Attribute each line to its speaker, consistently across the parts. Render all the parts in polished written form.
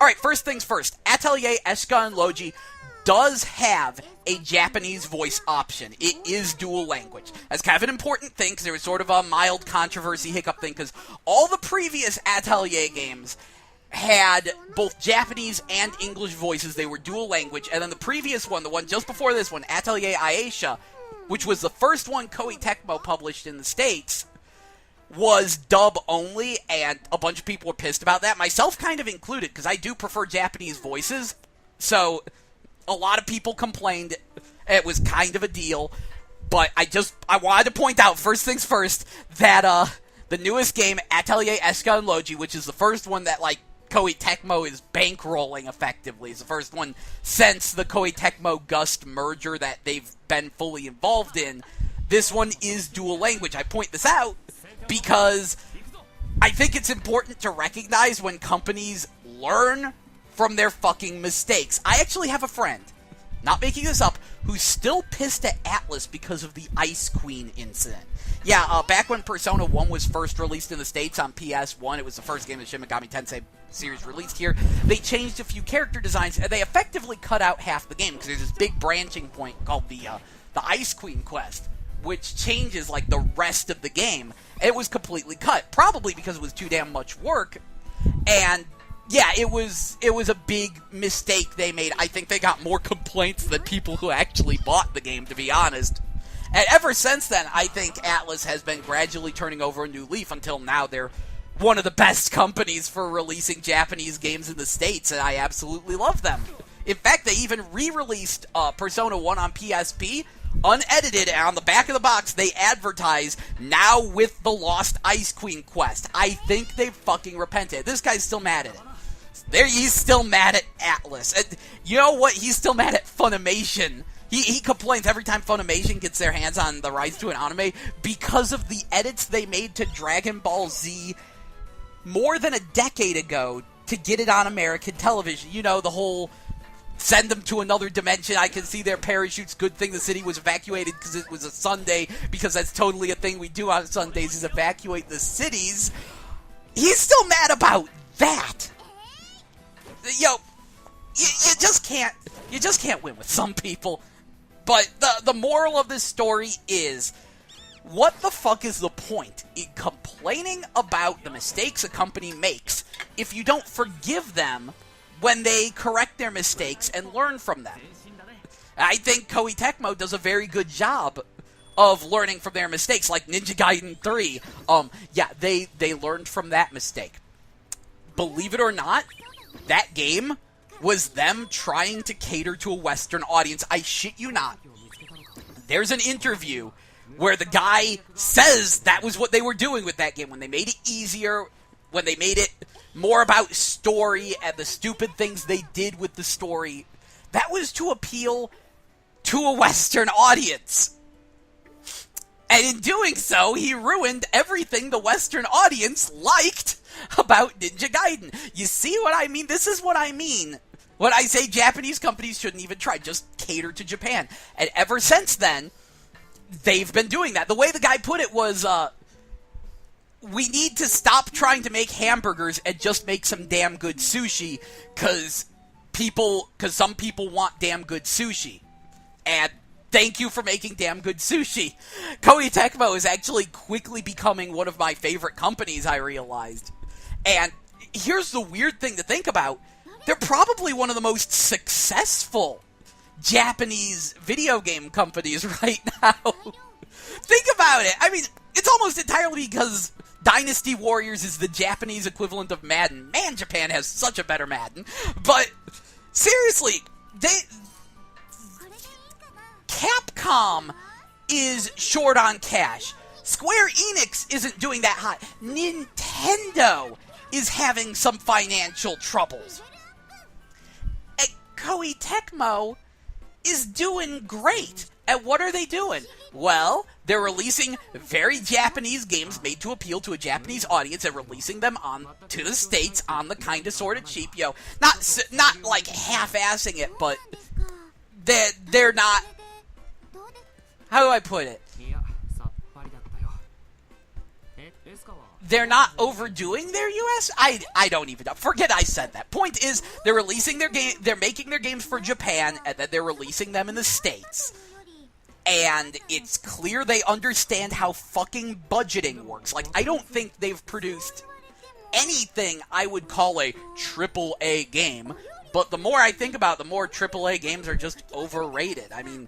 Speaker 1: Alright, first things first, Atelier Escha Logy does have a Japanese voice option. It is dual language. That's kind of an important thing, because there was sort of a mild controversy hiccup thing, because all the previous Atelier games had both Japanese and English voices. They were dual language, and then the previous one, the one just before this one, Atelier Escha, which was the first one Koei Tecmo published in the States, was dub only, and a bunch of people were pissed about that, myself kind of included, because I do prefer Japanese voices, so a lot of people complained it was kind of a deal, but I wanted to point out, first things first, that the newest game, Atelier Escha Logy, which is the first one that, like, Koei Tecmo is bankrolling effectively. It's the first one since the Koei Tecmo Gust merger that they've been fully involved in. This one is dual language. I point this out because I think it's important to recognize when companies learn from their fucking mistakes. I actually have a friend, not making this up, who's still pissed at Atlus because of the Ice Queen incident. Yeah, back when Persona 1 was first released in the States on PS1, it was the first game the Shin Megami Tensei series released here, they changed a few character designs, and they effectively cut out half the game, because there's this big branching point called the Ice Queen quest, which changes, like, the rest of the game. It was completely cut, probably because it was too damn much work, and yeah, it was a big mistake they made. I think they got more complaints than people who actually bought the game, to be honest. And ever since then, I think Atlus has been gradually turning over a new leaf until now they're one of the best companies for releasing Japanese games in the States, and I absolutely love them. In fact, they even re-released Persona 1 on PSP, unedited, and on the back of the box, they advertise, now with the Lost Ice Queen quest. I think they've fucking repented. This guy's still mad at it. He's still mad at Atlus. And you know what? He's still mad at Funimation. He complains every time Funimation gets their hands on the rights to an anime because of the edits they made to Dragon Ball Z more than a decade ago to get it on American television. You know, the whole send them to another dimension, I can see their parachutes, good thing the city was evacuated because it was a Sunday, because that's totally a thing we do on Sundays, is evacuate the cities. He's still mad about that. Yo, you just can't win with some people. But the moral of this story is, what the fuck is the point in complaining about the mistakes a company makes if you don't forgive them when they correct their mistakes and learn from them? I think Koei Tecmo does a very good job of learning from their mistakes, like Ninja Gaiden 3. Yeah, they learned from that mistake. Believe it or not, that game was them trying to cater to a Western audience. I shit you not. There's an interview where the guy says that was what they were doing with that game. When they made it easier, when they made it more about story and the stupid things they did with the story, that was to appeal to a Western audience. And in doing so, he ruined everything the Western audience liked about Ninja Gaiden. You see what I mean? This is what I mean when I say Japanese companies shouldn't even try. Just cater to Japan. And ever since then, they've been doing that. The way the guy put it was, we need to stop trying to make hamburgers and just make some damn good sushi, because some people want damn good sushi. And thank you for making damn good sushi. Koei Tecmo is actually quickly becoming one of my favorite companies, I realized. And here's the weird thing to think about. They're probably one of the most successful Japanese video game companies right now. Think about it. I mean, it's almost entirely because Dynasty Warriors is the Japanese equivalent of Madden. Man, Japan has such a better Madden. But seriously, Capcom is short on cash. Square Enix isn't doing that hot. Nintendo is having some financial troubles. And Koei Tecmo is doing great. And what are they doing? Well, they're releasing very Japanese games made to appeal to a Japanese audience and releasing them on to the States on the kind of sort of cheap, not like half-assing it, but they're not. How do I put it? they're not overdoing their US? I don't even know. Forget I said that. Point is, they're releasing their game, they're making their games for Japan, and then they're releasing them in the States. And it's clear they understand how fucking budgeting works. Like, I don't think they've produced anything I would call a AAA game, but the more I think about it, the more AAA games are just overrated. I mean,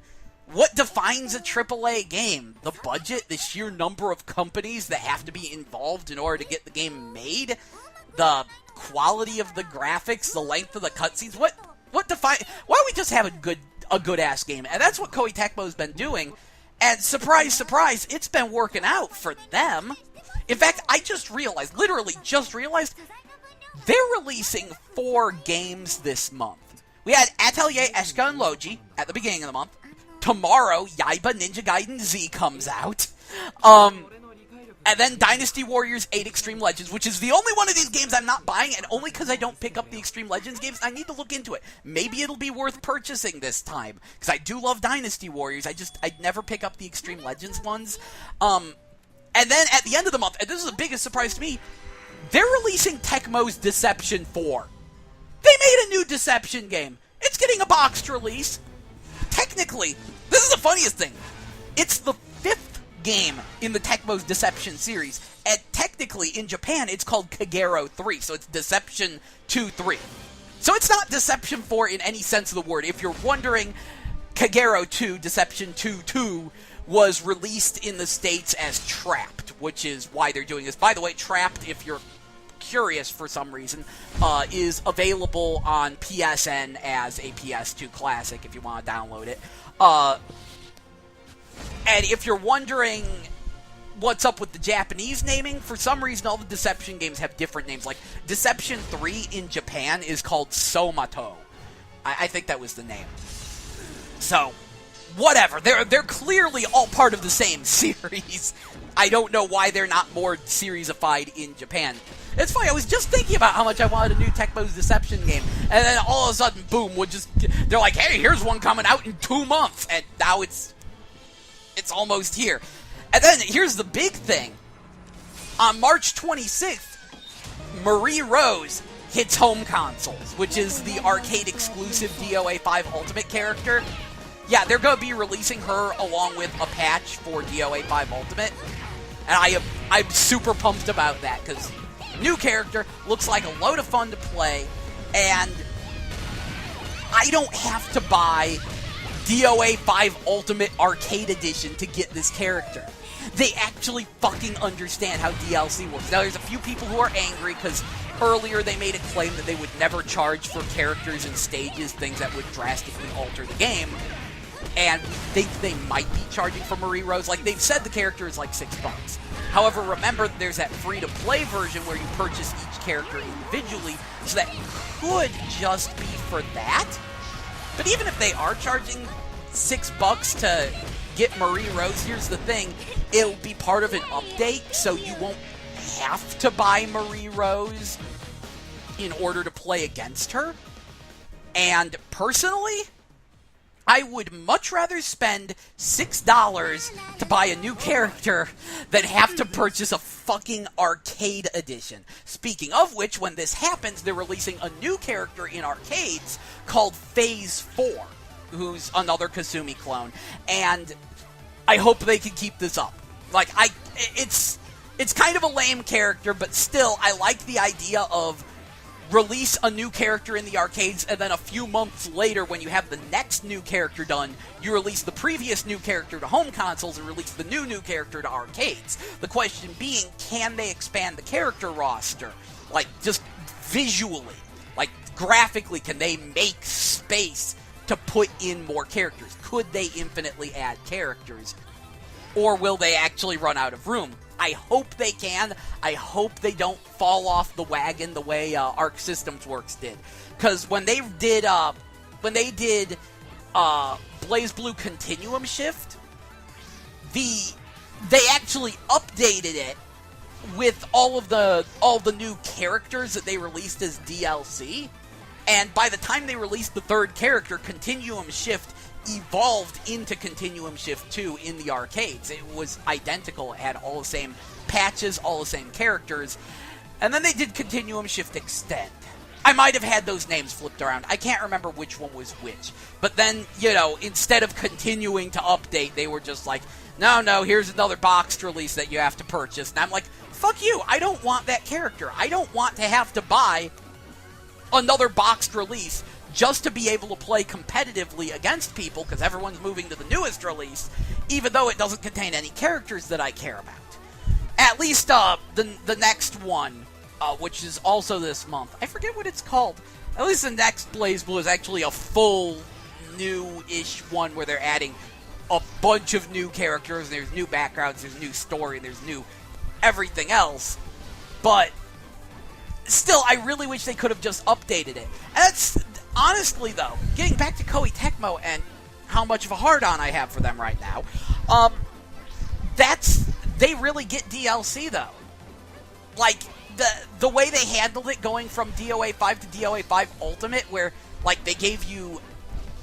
Speaker 1: what defines a AAA game? The budget? The sheer number of companies that have to be involved in order to get the game made? The quality of the graphics? The length of the cutscenes? What define? Why don't we just have a good-ass game? And that's what Koei Tecmo's been doing, and surprise, surprise, it's been working out for them. In fact, I literally just realized, they're releasing 4 games this month. We had Atelier Escha Logy at the beginning of the month. Tomorrow, Yaiba Ninja Gaiden Z comes out. And then Dynasty Warriors 8 Extreme Legends, which is the only one of these games I'm not buying, and only because I don't pick up the Extreme Legends games. I need to look into it. Maybe it'll be worth purchasing this time, because I do love Dynasty Warriors. I'd never pick up the Extreme Legends ones. And then at the end of the month, and this is the biggest surprise to me, they're releasing Tecmo's Deception 4. They made a new Deception game. It's getting a boxed release. Technically, this is the funniest thing. It's the 5th game in the Tecmo's Deception series, and technically in Japan it's called Kagero 3, so it's Deception 2-3. So it's not Deception 4 in any sense of the word. If you're wondering, Kagero 2, Deception 2-2, was released in the States as Trapped, which is why they're doing this. By the way, Trapped, if you're curious for some reason, is available on PSN as a PS2 classic if you want to download it. And if you're wondering what's up with the Japanese naming, for some reason all the Deception games have different names. Like, Deception 3 in Japan is called Somato. I think that was the name. So, whatever. They're clearly all part of the same series. I don't know why they're not more series-ified in Japan. It's funny, I was just thinking about how much I wanted a new Tecmo's Deception game, and then all of a sudden, boom, they're like, hey, here's one coming out in 2 months, and now it's almost here. And then, here's the big thing. On March 26th, Marie Rose hits home consoles, which is the arcade-exclusive DOA 5 Ultimate character. Yeah, they're going to be releasing her along with a patch for DOA 5 Ultimate, and I'm super pumped about that, because new character, looks like a load of fun to play, and I don't have to buy DOA 5 Ultimate Arcade Edition to get this character. They actually fucking understand how DLC works. Now, there's a few people who are angry because earlier they made a claim that they would never charge for characters and stages, things that would drastically alter the game. And we think they might be charging for Marie Rose. Like, they've said the character is like $6. However, remember, there's that free-to-play version where you purchase each character individually, so that could just be for that. But even if they are charging $6 to get Marie Rose, here's the thing, it'll be part of an update, so you won't have to buy Marie Rose in order to play against her. And personally, I would much rather spend $6 to buy a new character than have to purchase a fucking arcade edition. Speaking of which, when this happens, they're releasing a new character in arcades called Phase 4, who's another Kasumi clone, and I hope they can keep this up. Like, it's kind of a lame character, but still, I like the idea of release a new character in the arcades, and then a few months later, when you have the next new character done, you release the previous new character to home consoles and release the new character to arcades. The question being, can they expand the character roster? Like, just visually. Like, graphically, can they make space to put in more characters? Could they infinitely add characters? Or will they actually run out of room? I hope they can. I hope they don't fall off the wagon the way Arc Systems Works did. Because when they did BlazBlue Continuum Shift, they actually updated it with all the new characters that they released as DLC. And by the time they released the third character, Continuum Shift evolved into Continuum Shift 2 in the arcades. It was identical, it had all the same patches, all the same characters, and then they did Continuum Shift Extend. I might have had those names flipped around. I can't remember which one was which. But then, you know, instead of continuing to update, they were just like, no, here's another boxed release that you have to purchase. And I'm like, fuck you, I don't want that character. I don't want to have to buy another boxed release just to be able to play competitively against people, because everyone's moving to the newest release, even though it doesn't contain any characters that I care about. At least the next one, which is also this month. I forget what it's called. At least the next BlazBlue is actually a full new-ish one where they're adding a bunch of new characters, and there's new backgrounds, there's new story, and there's new everything else. But still, I really wish they could have just updated it. And that's, honestly though, getting back to Koei Tecmo and how much of a hard-on I have for them right now, they really get DLC though. Like, the way they handled it going from DOA 5 to DOA 5 Ultimate, where, like, they gave you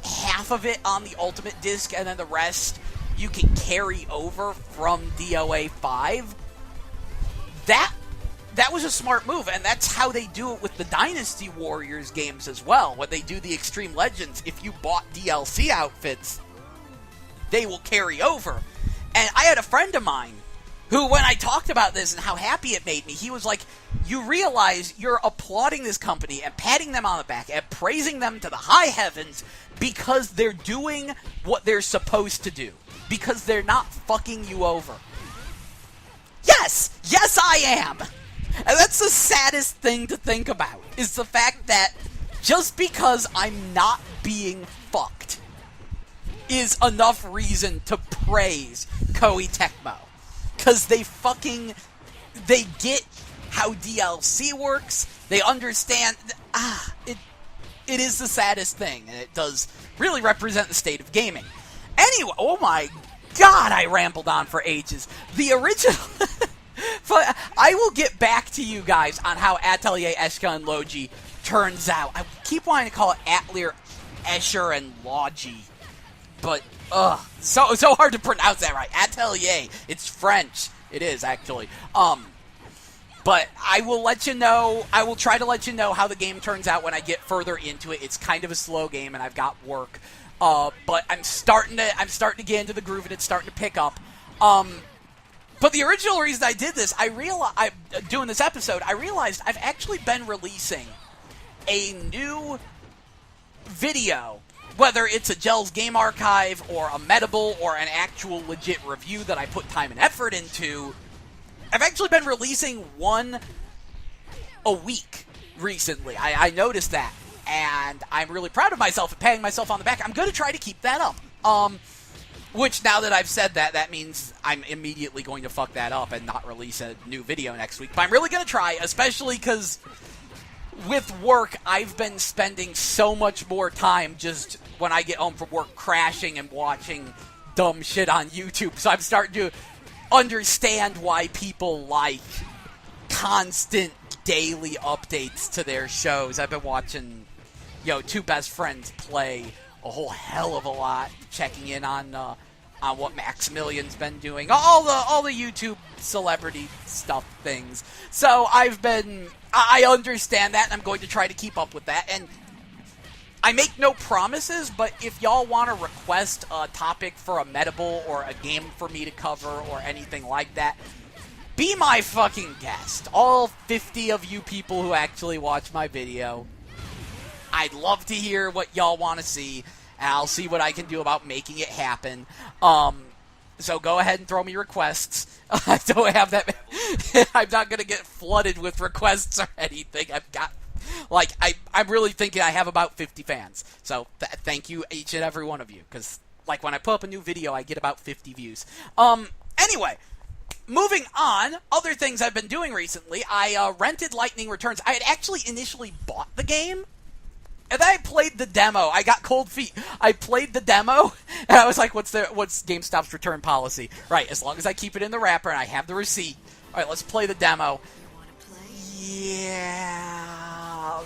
Speaker 1: half of it on the Ultimate disc, and then the rest you can carry over from DOA 5, that was a smart move, and that's how they do it with the Dynasty Warriors games as well. When they do the Extreme Legends, if you bought DLC outfits, they will carry over. And I had a friend of mine who, when I talked about this and how happy it made me, he was like, you realize you're applauding this company and patting them on the back and praising them to the high heavens because they're doing what they're supposed to do. Because they're not fucking you over. Yes, I am! And that's the saddest thing to think about, is the fact that just because I'm not being fucked is enough reason to praise Koei Tecmo. Because they get how DLC works, they understand, it is the saddest thing, and it does really represent the state of gaming. Anyway, oh my god, I rambled on for ages. The original... But I will get back to you guys on how Atelier Escha Logy turns out. I keep wanting to call it Atelier Escher Logy, but so hard to pronounce that right. Atelier, it's French. It is actually. But I will let you know. I will try to let you know how the game turns out when I get further into it. It's kind of a slow game, and I've got work. But I'm starting to get into the groove, and it's starting to pick up. But the original reason I did this, doing this episode, I realized I've actually been releasing a new video, whether it's a Gels Game Archive or a Metable or an actual legit review that I put time and effort into. I've actually been releasing one a week recently. I noticed that, and I'm really proud of myself and patting myself on the back. I'm going to try to keep that up. Which, now that I've said that, that means I'm immediately going to fuck that up and not release a new video next week. But I'm really going to try, especially because with work, I've been spending so much more time just when I get home from work crashing and watching dumb shit on YouTube. So I'm starting to understand why people like constant daily updates to their shows. I've been watching, two best friends play a whole hell of a lot, checking in on what Maximilian's been doing, all the YouTube celebrity stuff things. So I understand that, and I'm going to try to keep up with that. And I make no promises, but if y'all want to request a topic for a Metable or a game for me to cover or anything like that, be my fucking guest. All 50 of you people who actually watch my video. I'd love to hear what y'all want to see, and I'll see what I can do about making it happen. So go ahead and throw me requests. I don't have that. I'm not going to get flooded with requests or anything. I'm really thinking I have about 50 fans. So thank you, each and every one of you, because when I put up a new video, I get about 50 views. Anyway, moving on, other things I've been doing recently. I rented Lightning Returns. I had actually initially bought the game, and then I played the demo. I got cold feet. I played the demo, and I was like, what's GameStop's return policy? Right, as long as I keep it in the wrapper and I have the receipt. All right, let's play the demo. Yeah,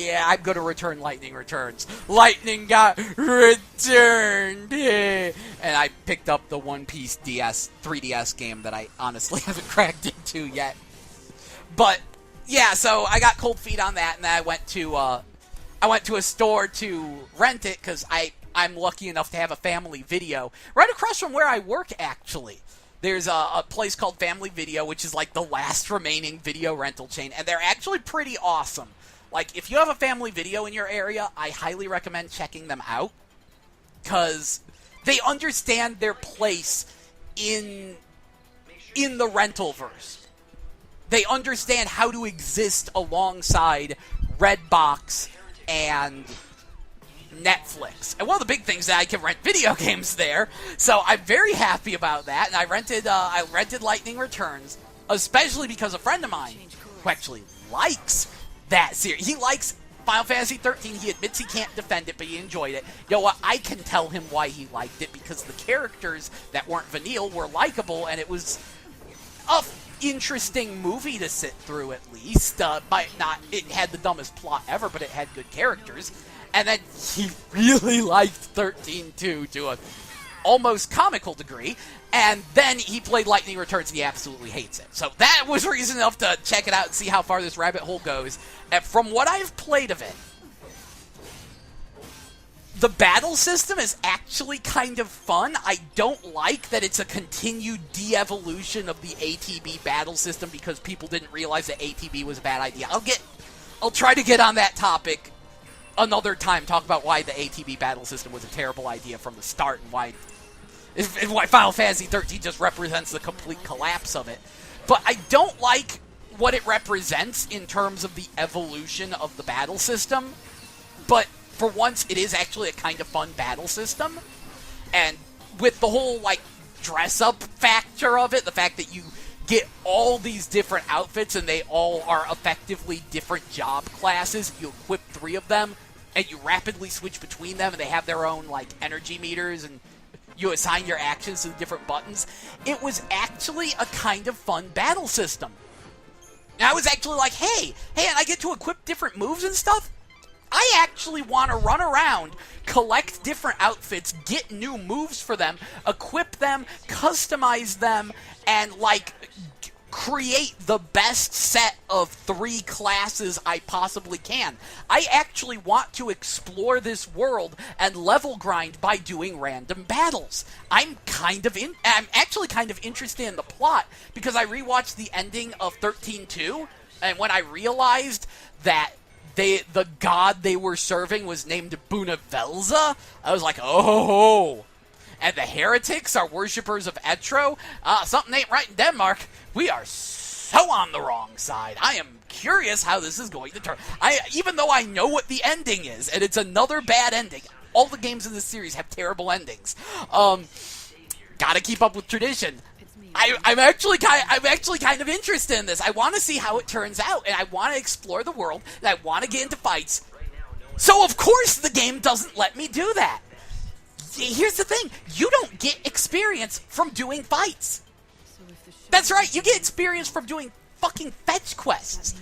Speaker 1: yeah, I'm gonna return Lightning Returns. Lightning got returned! And I picked up the One Piece 3DS game that I honestly haven't cracked into yet. But, yeah, so I got cold feet on that, and then I went to a store to rent it, because I'm lucky enough to have a Family Video right across from where I work, actually. There's a place called Family Video, which is like the last remaining video rental chain, and they're actually pretty awesome. Like, if you have a Family Video in your area, I highly recommend checking them out, because they understand their place in the rental-verse. They understand how to exist alongside Redbox and Netflix. And one of the big things is that I can rent video games there, so I'm very happy about that. And I rented Lightning Returns, especially because a friend of mine who actually likes that series. He likes Final Fantasy 13. He admits he can't defend it, but he enjoyed it. You know what? I can tell him why he liked it, because the characters that weren't vanilla were likable, and it was a interesting movie to sit through, at least. It had the dumbest plot ever, but it had good characters. And then he really liked 13 too, to an almost comical degree. And then he played Lightning Returns, and he absolutely hates it. So that was reason enough to check it out and see how far this rabbit hole goes. And from what I've played of it, the battle system is actually kind of fun. I don't like that it's a continued de-evolution of the ATB battle system, because people didn't realize that ATB was a bad idea. I'll try to get on that topic another time, talk about why the ATB battle system was a terrible idea from the start, and why Final Fantasy 13 just represents the complete collapse of it. But I don't like what it represents in terms of the evolution of the battle system. But for once, it is actually a kind of fun battle system. And with the whole, like, dress-up factor of it, the fact that you get all these different outfits and they all are effectively different job classes, you equip 3 of them, and you rapidly switch between them, and they have their own, like, energy meters, and you assign your actions to the different buttons. It was actually a kind of fun battle system. And I was actually like, hey, and I get to equip different moves and stuff? I actually want to run around, collect different outfits, get new moves for them, equip them, customize them, and, like, create the best set of 3 classes I possibly can. I actually want to explore this world and level grind by doing random battles. I'm actually kind of interested in the plot, because I rewatched the ending of 13-2, and when I realized that the god they were serving was named Bunavelza, I was like, oh. And the heretics are worshippers of Etro? Something ain't right in Denmark. We are so on the wrong side. I am curious how this is going to turn. Even though I know what the ending is, and it's another bad ending. All the games in this series have terrible endings. Gotta keep up with tradition. I'm actually kind of interested in this. I want to see how it turns out, and I want to explore the world, and I want to get into fights. So of course the game doesn't let me do that. Here's the thing, you don't get experience from doing fights. That's right, you get experience from doing fucking fetch quests.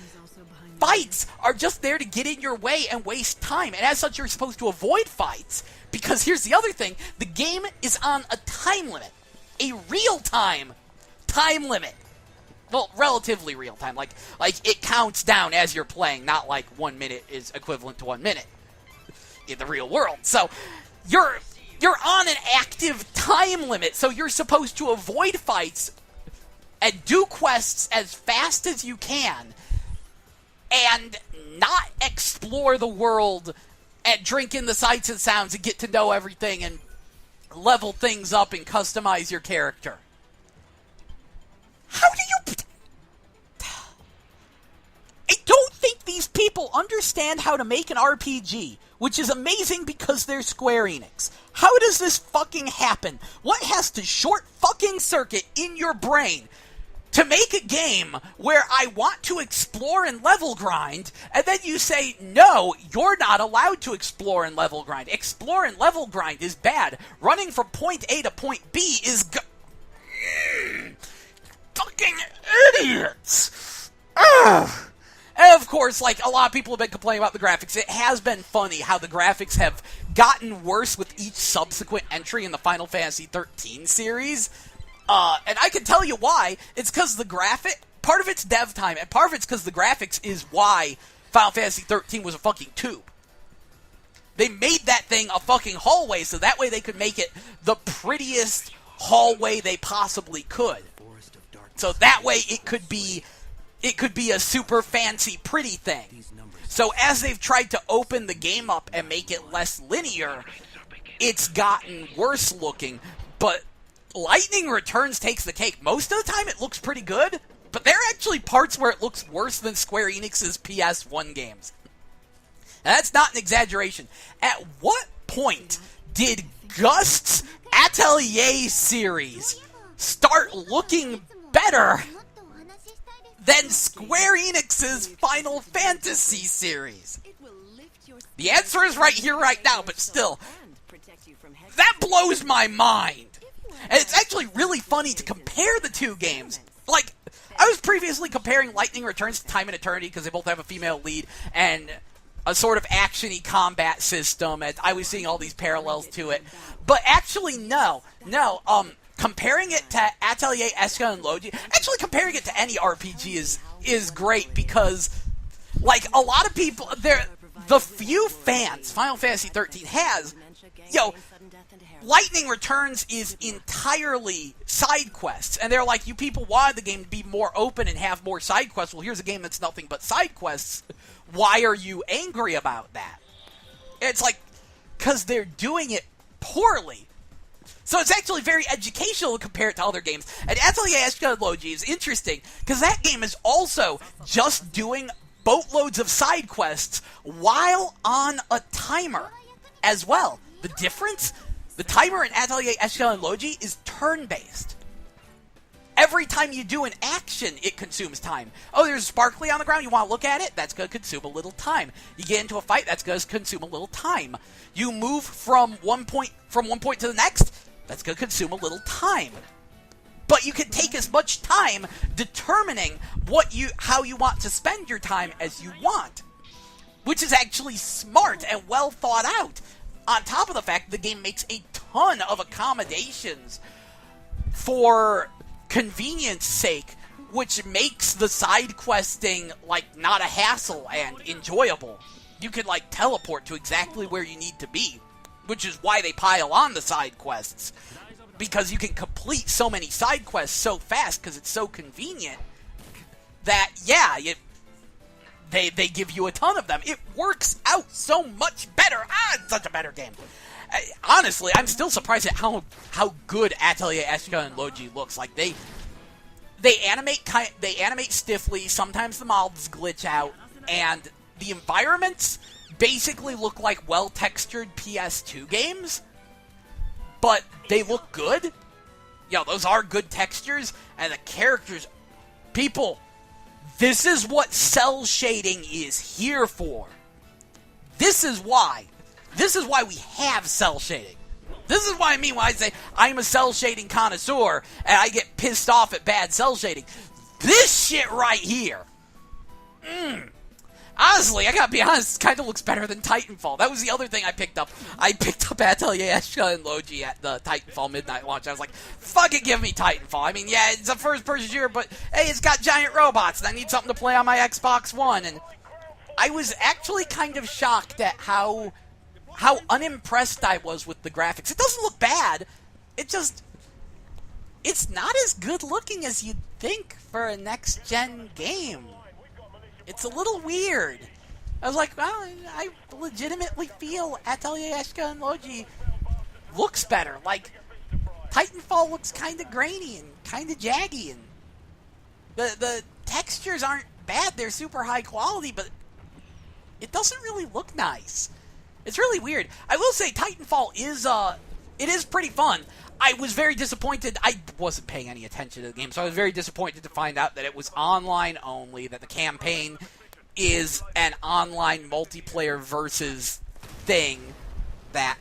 Speaker 1: Fights are just there to get in your way and waste time, and as such you're supposed to avoid fights, because here's the other thing, the game is on a time limit. A real-time time limit. Well, relatively real-time, like it counts down as you're playing, not like 1 minute is equivalent to 1 minute in the real world. So, you're on an active time limit, so you're supposed to avoid fights and do quests as fast as you can and not explore the world and drink in the sights and sounds and get to know everything and level things up and customize your character. How do you... I don't think these people understand how to make an RPG, which is amazing because they're Square Enix. How does this fucking happen? What has to short fucking circuit in your brain to make a game where I want to explore and level grind, and then you say, no, you're not allowed to explore and level grind. Explore and level grind is bad. Running from point A to point B is fucking idiots! Ugh. And of course, like, a lot of people have been complaining about the graphics. It has been funny how the graphics have gotten worse with each subsequent entry in the Final Fantasy XIII series. And I can tell you why. It's because the graphic... Part of it's dev time, and part of it's because the graphics is why Final Fantasy XIII was a fucking tube. They made that thing a fucking hallway, so that way they could make it the prettiest hallway they possibly could. So that way it could be a super fancy, pretty thing. So as they've tried to open the game up and make it less linear, it's gotten worse looking. But Lightning Returns takes the cake. Most of the time it looks pretty good, but there are actually parts where it looks worse than Square Enix's PS1 games. And that's not an exaggeration. At what point did Gust's Atelier series start looking better than Square Enix's Final Fantasy series? The answer is right here, right now, but still, that blows my mind. And it's actually really funny to compare the two games. Like, I was previously comparing Lightning Returns to Time and Eternity because they both have a female lead and a sort of action-y combat system, and I was seeing all these parallels to it. But actually, no. Comparing it to Atelier Escha Logy, actually comparing it to any RPG is great because, like, a lot of people, the few fans Final Fantasy XIII has, Lightning Returns is entirely side quests, and they're like, you people wanted the game to be more open and have more side quests. Well, here's a game that's nothing but side quests. Why are you angry about that? It's like, because they're doing it poorly. So it's actually very educational to compare it to other games. And Atelier Escha Logy is interesting, because that game is also just doing boatloads of side quests while on a timer as well. The difference? The timer in Atelier Escha Logy is turn-based. Every time you do an action, it consumes time. Oh, there's sparkly on the ground, you want to look at it? That's going to consume a little time. You get into a fight, that's going to consume a little time. You move from one point to the next, that's going to consume a little time. But you can take as much time determining how you want to spend your time as you want. Which is actually smart and well thought out. On top of the fact the game makes a ton of accommodations for convenience sake, which makes the side questing, like, not a hassle and enjoyable. You can, like, teleport to exactly where you need to be, which is why they pile on the side quests. Because you can complete so many side quests so fast because it's so convenient that, they give you a ton of them. It works out so much better. It's such a better game. Honestly, I'm still surprised at how good Atelier Escha Logy looks. Like, they animate stiffly. Sometimes the mouths glitch out, and the environments basically look like well-textured PS2 games, but they look good. Those are good textures, and the characters, people. This is what cell shading is here for. This is why we have cell shading. This is what I mean when I say I'm a cell shading connoisseur and I get pissed off at bad cell shading. This shit right here. Honestly, I gotta be honest, it kind of looks better than Titanfall. That was the other thing I picked up. I picked up Atelier Escha Logy at the Titanfall midnight launch. I was like, fuck it, give me Titanfall. I mean, yeah, it's a first-person shooter, but hey, it's got giant robots, and I need something to play on my Xbox One. And I was actually kind of shocked at how unimpressed I was with the graphics. It doesn't look bad. It's not as good looking as you'd think for a next-gen game. It's a little weird. I was like, well, I legitimately feel Atelier Escha Logy looks better. Like, Titanfall looks kind of grainy and kind of jaggy, and the textures aren't bad. They're super high quality, but it doesn't really look nice. It's really weird. I will say Titanfall is pretty fun. I was very disappointed. I wasn't paying any attention to the game, so I was very disappointed to find out that it was online only, that the campaign is an online multiplayer versus thing that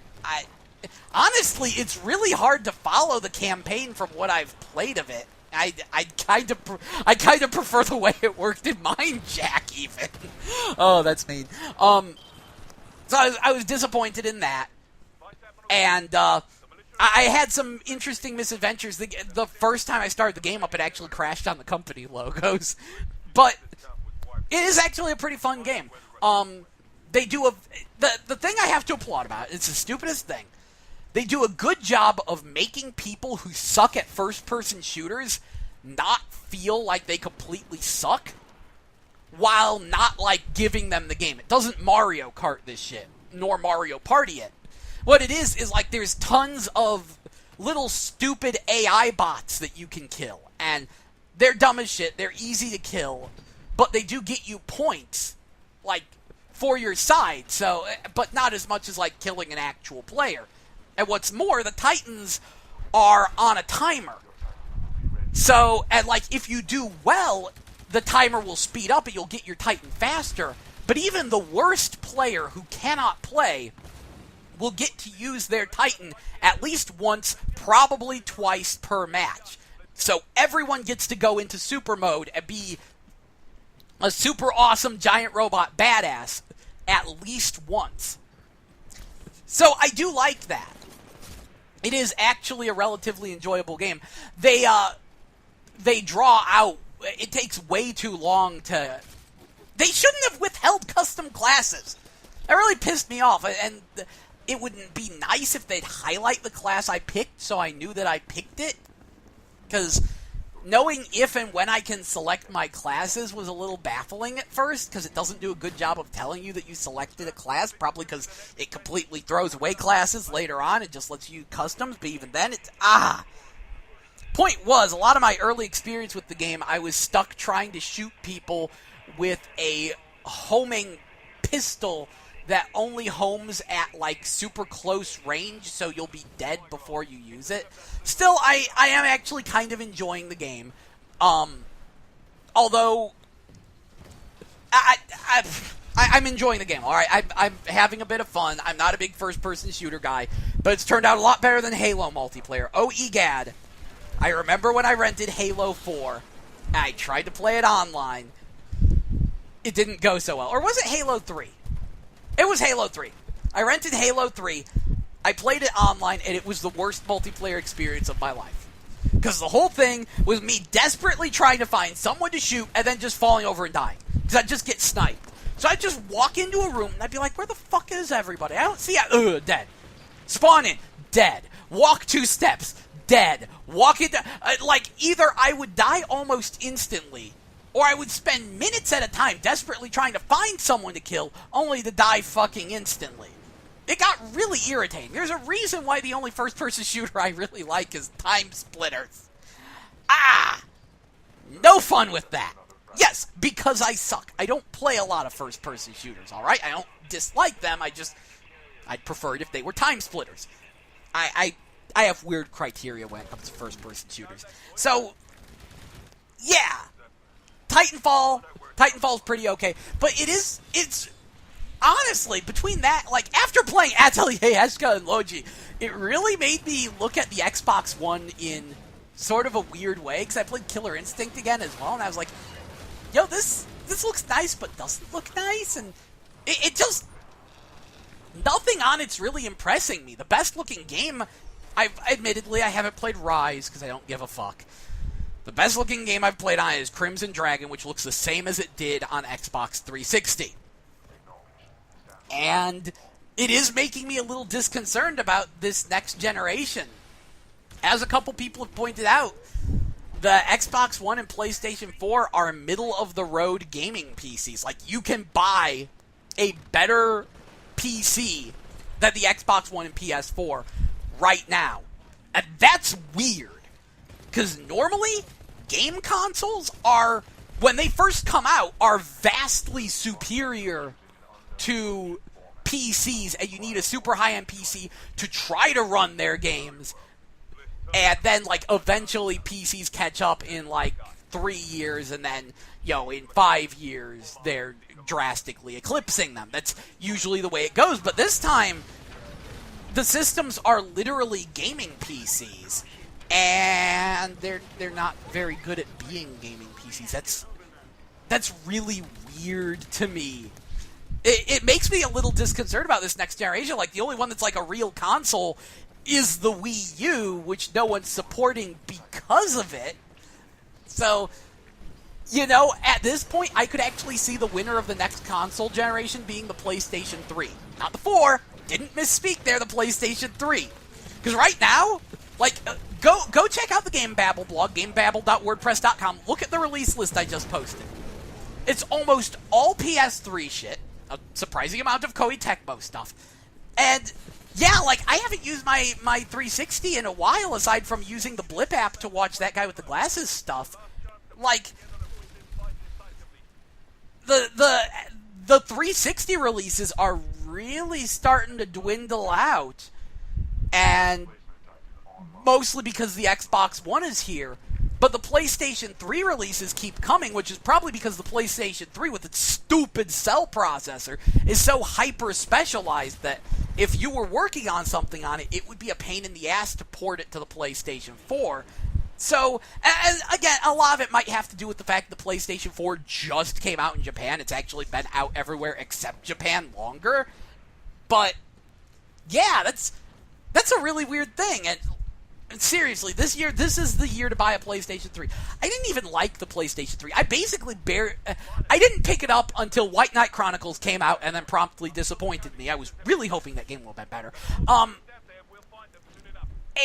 Speaker 1: honestly, it's really hard to follow the campaign from what I've played of it. I kind of prefer the way it worked in mine, Jack. Even. Oh, that's mean. So I was disappointed in that, and I had some interesting misadventures. The first time I started the game up, it actually crashed on the company logos, but it is actually a pretty fun game. They do the thing I have to applaud about it, it's the stupidest thing. They do a good job of making people who suck at first-person shooters not feel like they completely suck, while not, like, giving them the game. It doesn't Mario Kart this shit, nor Mario Party it. What it is like there's tons of little stupid AI bots that you can kill, and they're dumb as shit, they're easy to kill, but they do get you points, like, for your side, so, but not as much as, like, killing an actual player. And what's more, the Titans are on a timer. So, and like, if you do well, the timer will speed up and you'll get your Titan faster. But even the worst player who cannot play will get to use their Titan at least once, probably twice per match. So everyone gets to go into super mode and be a super awesome giant robot badass at least once. So I do like that. It is actually a relatively enjoyable game. They draw out. It takes way too long to. They shouldn't have withheld custom classes. That really pissed me off. And it wouldn't be nice if they'd highlight the class I picked so I knew that I picked it. Because knowing if and when I can select my classes was a little baffling at first, because it doesn't do a good job of telling you that you selected a class, probably because it completely throws away classes later on and just lets you customs, but even then, it's, Point was, a lot of my early experience with the game, I was stuck trying to shoot people with a homing pistol that only homes at, like, super close range, so you'll be dead before you use it. Still, I am actually kind of enjoying the game. Although, I'm enjoying the game, alright? I'm having a bit of fun. I'm not a big first-person shooter guy, but it's turned out a lot better than Halo multiplayer. Oh, egad. I remember when I rented Halo 4, and I tried to play it online. It didn't go so well. Or was it Halo 3? It was Halo 3. I rented Halo 3, I played it online, and it was the worst multiplayer experience of my life. Because the whole thing was me desperately trying to find someone to shoot, and then just falling over and dying. Because I'd just get sniped. So I'd just walk into a room, and I'd be like, where the fuck is everybody? I don't see it. Dead. Spawn in. Dead. Walk 2 steps. Dead. Walk into... like, either I would die almost instantly, or I would spend minutes at a time desperately trying to find someone to kill, only to die fucking instantly. It got really irritating. There's a reason why the only first-person shooter I really like is Time Splitters. No fun with that. Yes, because I suck. I don't play a lot of first-person shooters, alright? I don't dislike them, I'd prefer it if they were Time Splitters. I have weird criteria when it comes to first-person shooters. So, yeah. Titanfall's pretty okay, but it's honestly, between that, like, after playing Atelier Escha Logy, it really made me look at the Xbox One in sort of a weird way, because I played Killer Instinct again as well, and I was like, yo, this looks nice, but doesn't look nice, and it just, nothing on it's really impressing me. The best looking game, admittedly, I haven't played Rise, because I don't give a fuck. The best looking game I've played on is Crimson Dragon, which looks the same as it did on Xbox 360. And it is making me a little disconcerted about this next generation. As a couple people have pointed out, the Xbox One and PlayStation 4 are middle-of-the-road gaming PCs. Like, you can buy a better PC than the Xbox One and PS4 right now. And that's weird. Because normally, game consoles are, when they first come out, are vastly superior to PCs, and you need a super high-end PC to try to run their games, and then, like, eventually PCs catch up in, like, 3 years, and then, in 5 years, they're drastically eclipsing them. That's usually the way it goes, but this time, the systems are literally gaming PCs. and they're not very good at being gaming PCs. That's really weird to me. It makes me a little disconcerted about this next generation. Like, the only one that's like a real console is the Wii U, which no one's supporting because of it. So, you know, at this point, I could actually see the winner of the next console generation being the PlayStation 3. Not the 4. Didn't misspeak there, the PlayStation 3. Because right now, like, go check out the GameMetabble blog, gamebabble.wordpress.com. Look at the release list I just posted. It's almost all PS3 shit. A surprising amount of Koei Tecmo stuff. And, yeah, like, I haven't used my 360 in a while, aside from using the Blip app to watch that guy with the glasses stuff. Like, the 360 releases are really starting to dwindle out. And mostly because the Xbox One is here. But the PlayStation 3 releases keep coming, which is probably because the PlayStation 3, with its stupid cell processor, is so hyper-specialized that if you were working on something on it, it would be a pain in the ass to port it to the PlayStation 4. So, and again, a lot of it might have to do with the fact that the PlayStation 4 just came out in Japan. It's actually been out everywhere except Japan longer. But, yeah, that's a really weird thing. And seriously, this is the year to buy a PlayStation 3. I didn't even like the PlayStation 3. I basically I didn't pick it up until White Knight Chronicles came out and then promptly disappointed me. I was really hoping that game would have been better.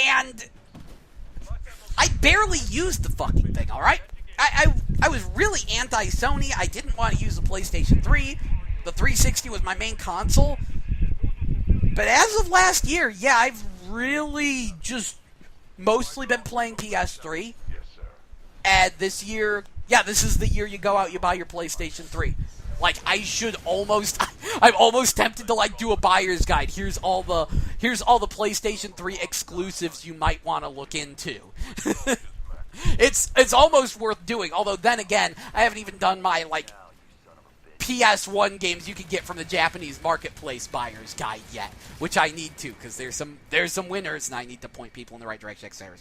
Speaker 1: And I barely used the fucking thing, alright? I was really anti-Sony. I didn't want to use the PlayStation 3. The 360 was my main console. But as of last year, yeah, I've really just mostly been playing PS3. And this year, yeah, this is the year you go out, you buy your PlayStation 3. Like, I'm almost tempted to, like, do a buyer's guide. Here's all the PlayStation 3 exclusives you might want to look into. It's almost worth doing. Although, then again, I haven't even done my, like, PS1 games you can get from the Japanese marketplace buyer's guide yet, which I need to, because there's some winners, and I need to point people in the right direction, etc.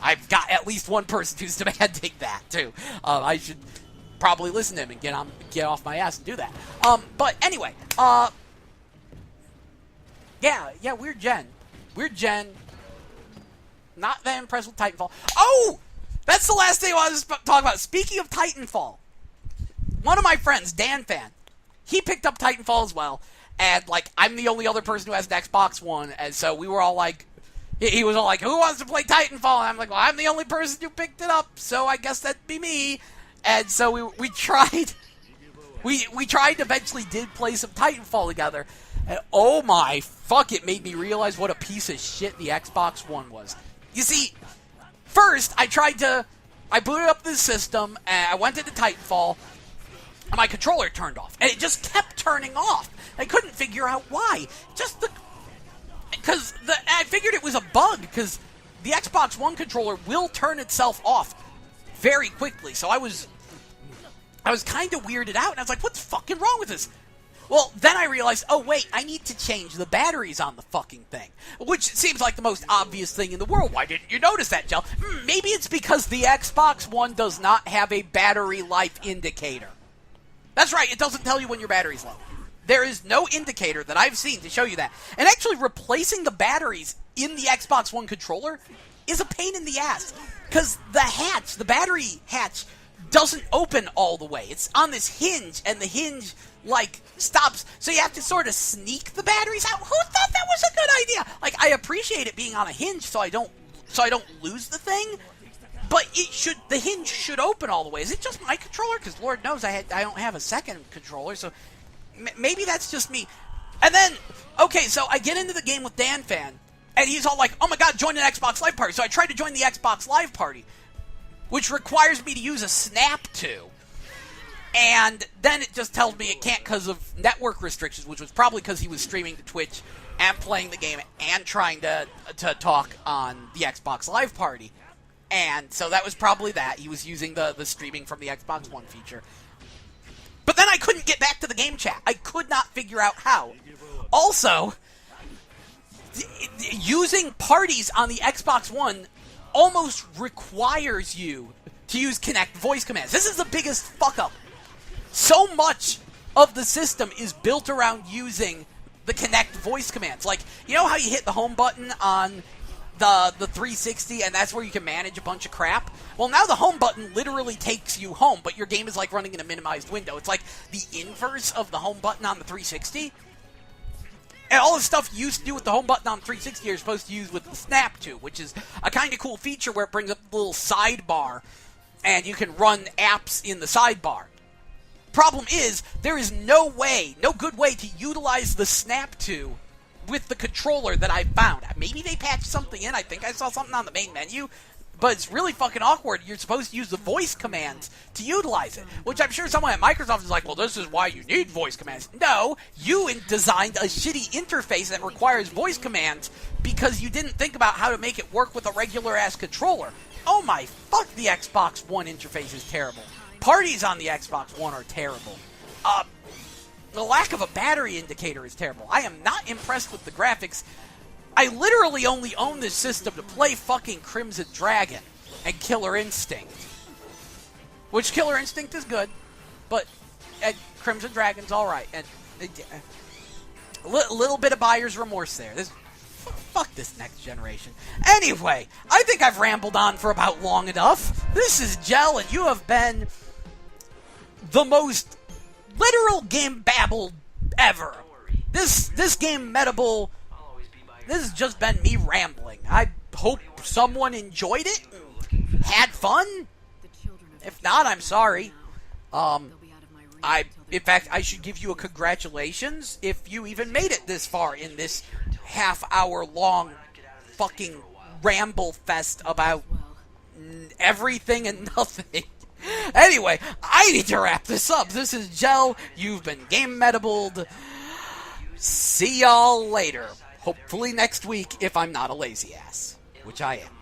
Speaker 1: I've got at least one person who's demanding that, too. I should probably listen to him and get off my ass and do that. But anyway, yeah, weird gen. Not that impressed with Titanfall. Oh! That's the last thing I wanted to talk about. Speaking of Titanfall, one of my friends, Dan Fan, he picked up Titanfall as well, and, like, I'm the only other person who has an Xbox One, and so we were all like, he was all like, who wants to play Titanfall? And I'm like, well, I'm the only person who picked it up, so I guess that'd be me. And so we tried, we tried, eventually did play some Titanfall together, and oh my fuck, it made me realize what a piece of shit the Xbox One was. You see, first, I booted up the system, and I went into Titanfall, and my controller turned off. And it just kept turning off. I couldn't figure out why. I figured it was a bug, because the Xbox One controller will turn itself off very quickly. So I was kind of weirded out, and I was like, what's fucking wrong with this? Well, then I realized, oh wait, I need to change the batteries on the fucking thing. Which seems like the most obvious thing in the world. Why didn't you notice that, Jell? Maybe it's because the Xbox One does not have a battery life indicator. That's right, it doesn't tell you when your battery's low. There is no indicator that I've seen to show you that. And actually replacing the batteries in the Xbox One controller is a pain in the ass. Because the battery hatch, doesn't open all the way. It's on this hinge, and the hinge, like, stops. So you have to sort of sneak the batteries out. Who thought that was a good idea? Like, I appreciate it being on a hinge so I don't lose the thing. But the hinge should open all the way. Is it just my controller? Because Lord knows I don't have a second controller, so maybe that's just me. And then, okay, so I get into the game with Dan Fan, and he's all like, oh my god, join an Xbox Live Party. So I tried to join the Xbox Live Party, which requires me to use a Snap to. And then it just tells me it can't because of network restrictions, which was probably because he was streaming to Twitch and playing the game and trying to talk on the Xbox Live Party. And so that was probably that. He was using the streaming from the Xbox One feature. But then I couldn't get back to the game chat. I could not figure out how. Also, using parties on the Xbox One almost requires you to use Kinect voice commands. This is the biggest fuck up. So much of the system is built around using the Kinect voice commands. Like, you know how you hit the home button on the 360 and that's where you can manage a bunch of crap? Well, now the home button literally takes you home, but your game is like running in a minimized window. It's like the inverse of the home button on the 360. And all the stuff you used to do with the home button on 360 you're supposed to use with the Snap 2, which is a kind of cool feature where it brings up a little sidebar and you can run apps in the sidebar. Problem is, there is no good way to utilize the Snap 2 with the controller that I found. Maybe they patched something in. I think I saw something on the main menu. But it's really fucking awkward. You're supposed to use the voice commands to utilize it. Which I'm sure someone at Microsoft is like, well, this is why you need voice commands. No, you designed a shitty interface that requires voice commands because you didn't think about how to make it work with a regular-ass controller. Oh my fuck, the Xbox One interface is terrible. Parties on the Xbox One are terrible. The lack of a battery indicator is terrible. I am not impressed with the graphics. I literally only own this system to play fucking Crimson Dragon and Killer Instinct. Which Killer Instinct is good, but Crimson Dragon's alright. And a little bit of buyer's remorse there. Fuck this next generation. Anyway, I think I've rambled on for about long enough. This is Gel, and you have been the most literal GameMetabble ever. This GameMetabble, this has just been me rambling. I hope someone enjoyed it, had fun. If not, I'm sorry. In fact, I should give you a congratulations if you even made it this far in this half-hour-long fucking ramble fest about everything and nothing. Anyway, I need to wrap this up. This is Gel. You've been GameMetabled. See y'all later. Hopefully next week if I'm not a lazy ass, which I am.